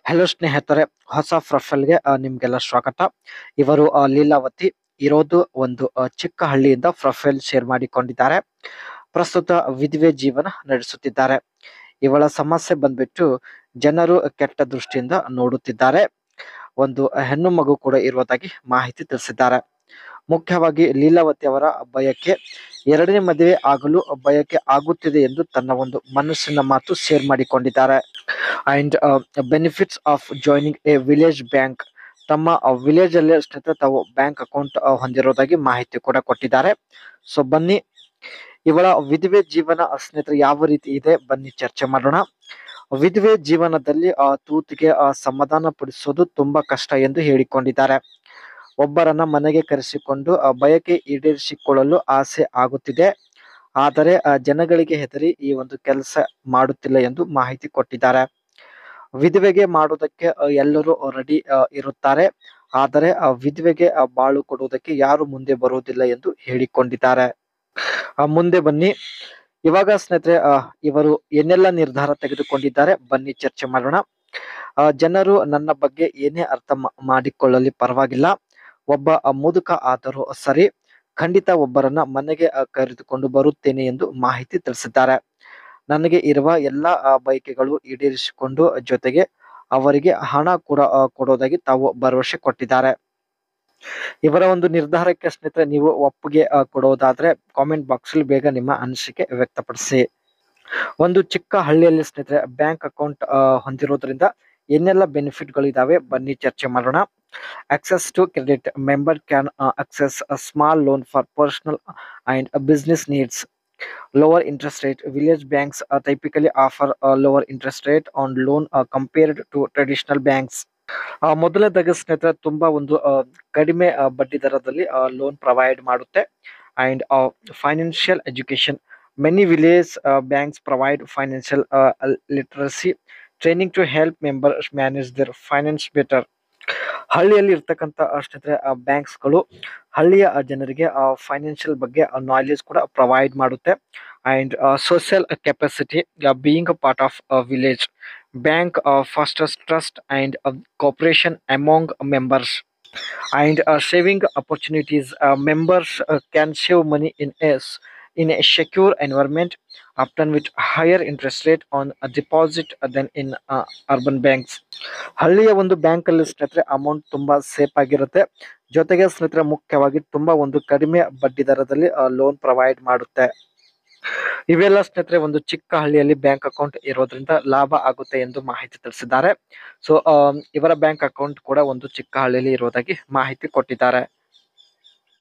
Hello ಸ್ನೇಹಿತರೆ, ಹೊಸ ಪ್ರೊಫೈಲ್ಗೆ ನಿಮ್ಗೆಲ್ಲ ಸ್ವಾಗತ. ಇವರು ಲೀಲಾವತಿ ಇರೋದು ಒಂದು ಚಿಕ್ಕ ಹಳ್ಳಿಯಿಂದ ಪ್ರೊಫೈಲ್ ಶೇರ್ ಮಾಡಿಕೊಂಡಿದ್ದಾರೆ. ಪ್ರಸ್ತುತ ವಿಧವೆ ಜೀವನ ನಡೆಸುತ್ತಿದ್ದಾರೆ. ಇವಳ ಸಮಸ್ಯೆ ಬಂದ್ಬಿಟ್ಟು ಜನರು ಕೆಟ್ಟ ದೃಷ್ಟಿಯಿಂದ ನೋಡುತ್ತಿದ್ದಾರೆ. ಒಂದು ಹೆಣ್ಣು ಮಗು ಕೂಡ ಇರುವುದಾಗಿ ಮಾಹಿತಿ ತಿಳಿಸಿದ್ದಾರೆ. ಮುಖ್ಯವಾಗಿ ಲೀಲಾವತಿ ಅವರ ಬಯಕೆ ಎರಡನೇ ಮದುವೆ ಆಗಲು ಬಯಕೆ ಆಗುತ್ತಿದೆ ಎಂದು ತನ್ನ ಒಂದು ಮನಸ್ಸಿನ ಮಾತು ಶೇರ್ ಮಾಡಿಕೊಂಡಿದ್ದಾರೆ. And benefits of joining A village bank, ತಮ್ಮ ವಿಲೇಜ್ ಅಲ್ಲಿ ಸ್ನೇಹಿತರೆ ತಾವು ಬ್ಯಾಂಕ್ ಅಕೌಂಟ್ ಹೊಂದಿರೋದಾಗಿ ಮಾಹಿತಿ ಕೂಡ ಕೊಟ್ಟಿದ್ದಾರೆ. ಸೊ ಬನ್ನಿ, ಇವಳ ವಿಧವೆ ಜೀವನ ಸ್ನೇಹಿತರೆ ಯಾವ ರೀತಿ ಇದೆ ಬನ್ನಿ ಚರ್ಚೆ ಮಾಡೋಣ. ವಿಧವೆ ಜೀವನದಲ್ಲಿ ತೂತಿಗೆ ಸಮಾಧಾನ ಪಡಿಸೋದು ತುಂಬಾ ಕಷ್ಟ ಎಂದು ಹೇಳಿಕೊಂಡಿದ್ದಾರೆ. ಒಬ್ಬರನ್ನ ಮನೆಗೆ ಕರೆಸಿಕೊಂಡು ಬಯಕೆ ಈಡೇರಿಸಿಕೊಳ್ಳಲು ಆಸೆ ಆಗುತ್ತಿದೆ. ಆದರೆ ಜನಗಳಿಗೆ ಹೆದರಿ ಈ ಒಂದು ಕೆಲಸ ಮಾಡುತ್ತಿಲ್ಲ ಎಂದು ಮಾಹಿತಿ ಕೊಟ್ಟಿದ್ದಾರೆ. ವಿಧವೆಗೆ ಮಾಡುವುದಕ್ಕೆ ಎಲ್ಲರೂ ರೆಡಿ ಇರುತ್ತಾರೆ. ಆದರೆ ವಿಧವೆಗೆ ಬಾಳು ಕೊಡುವುದಕ್ಕೆ ಯಾರು ಮುಂದೆ ಬರುವುದಿಲ್ಲ ಎಂದು ಹೇಳಿಕೊಂಡಿದ್ದಾರೆ. ಮುಂದೆ ಬನ್ನಿ, ಇವಾಗ ಸ್ನೇಹಿತರೆ ಇವರು ಏನೆಲ್ಲ ನಿರ್ಧಾರ ತೆಗೆದುಕೊಂಡಿದ್ದಾರೆ ಬನ್ನಿ ಚರ್ಚೆ ಮಾಡೋಣ. ಜನರು ನನ್ನ ಬಗ್ಗೆ ಏನೇ ಅರ್ಥ ಮಾಡಿಕೊಳ್ಳಲಿ ಪರವಾಗಿಲ್ಲ, ಒಬ್ಬ ಮುದುಕ ಆದರೂ ಸರಿ, ಖಂಡಿತ ಒಬ್ಬರನ್ನ ಮನೆಗೆ ಕರೆದುಕೊಂಡು ಬರುತ್ತೇನೆ ಎಂದು ಮಾಹಿತಿ ತಿಳಿಸಿದ್ದಾರೆ. ನನಗೆ ಇರುವ ಎಲ್ಲ ಬಯಕೆಗಳು ಈಡೇರಿಸಿಕೊಂಡು ಜೊತೆಗೆ ಅವರಿಗೆ ಹಣ ಕೂಡ ಕೊಡೋದಾಗಿ ತಾವು ಭರವಸೆ ಕೊಟ್ಟಿದ್ದಾರೆ. ಇವರ ಒಂದು ನಿರ್ಧಾರಕ್ಕೆ ಸ್ನೇಹಿತರೆ ನೀವು ಒಪ್ಪಿಗೆ ಕೊಡೋದಾದ್ರೆ ಕಾಮೆಂಟ್ ಬಾಕ್ಸ್ ಅಲ್ಲಿ ಬೇಗ ನಿಮ್ಮ ಅನಿಸಿಕೆ ವ್ಯಕ್ತಪಡಿಸಿ. ಒಂದು ಚಿಕ್ಕ ಹಳ್ಳಿಯಲ್ಲಿ ಸ್ನೇಹಿತರೆ ಬ್ಯಾಂಕ್ ಅಕೌಂಟ್ ಹೊಂದಿರೋದ್ರಿಂದ ಏನೆಲ್ಲ ಬೆನಿಫಿಟ್ ಗಳು ಇದಾವೆ ಬನ್ನಿ ಚರ್ಚೆ ಮಾಡೋಣ. Access to credit, member can access a small loan for personal and business needs. Lower interest rate, village banks typically offer a lower interest rate on loan compared to traditional banks. ಮೊದಲನೇದಾಗಿ ಸ್ನೇಹಿತರೆ ತುಂಬಾ ಒಂದು ಕಡಿಮೆ ಬಡ್ಡಿ ದರದಲ್ಲಿ loan provide ಮಾಡುತ್ತೆ. And financial education, many village banks provide financial literacy training to help members manage their finance better. ಹಳ್ಳಿಯಲ್ಲಿ ಇರ್ತಕ್ಕಂಥ ಸ್ನೇಹಿತರೆ ಬ್ಯಾಂಕ್ಸ್ಗಳು ಹಳ್ಳಿಯ ಜನರಿಗೆ ಫೈನಾನ್ಷಿಯಲ್ ಬಗ್ಗೆ ನಾಲೆಜ್ ಕೂಡ ಪ್ರೊವೈಡ್ ಮಾಡುತ್ತೆ. And social capacity, being a part of village bank fosters trust and cooperation among members. And saving opportunities, members can save money in a secure environment, often with higher interest rate on a deposit than in urban banks. ಹಳ್ಳಿಯ ಒಂದು bank ಅಲ್ಲಿ ಸ್ನೇಹಿತರೆ amount ತುಂಬಾ safe ಆಗಿರುತ್ತೆ. ಜೊತೆಗೆ ಸ್ನೇಹಿತರೆ ಮುಖ್ಯವಾಗಿ ತುಂಬಾ ಒಂದು ಕಡಿಮೆ ಬಡ್ಡಿ ದರದಲ್ಲಿ ಲೋನ್ ಪ್ರೊವೈಡ್ ಮಾಡುತ್ತೆ. ಇವೆಲ್ಲ ಸ್ನೇಹಿತರೆ ಒಂದು ಚಿಕ್ಕ ಹಳ್ಳಿಯಲ್ಲಿ ಬ್ಯಾಂಕ್ ಅಕೌಂಟ್ ಇರೋದ್ರಿಂದ ಲಾಭ ಆಗುತ್ತೆ ಎಂದು ಮಾಹಿತಿ ತಿಳಿಸಿದ್ದಾರೆ. ಸೊ ಇವರ ಬ್ಯಾಂಕ್ ಅಕೌಂಟ್ ಕೂಡ ಒಂದು ಚಿಕ್ಕ ಹಳ್ಳಿಯಲ್ಲಿ ಇರೋದಾಗಿ ಮಾಹಿತಿ ಕೊಟ್ಟಿದ್ದಾರೆ.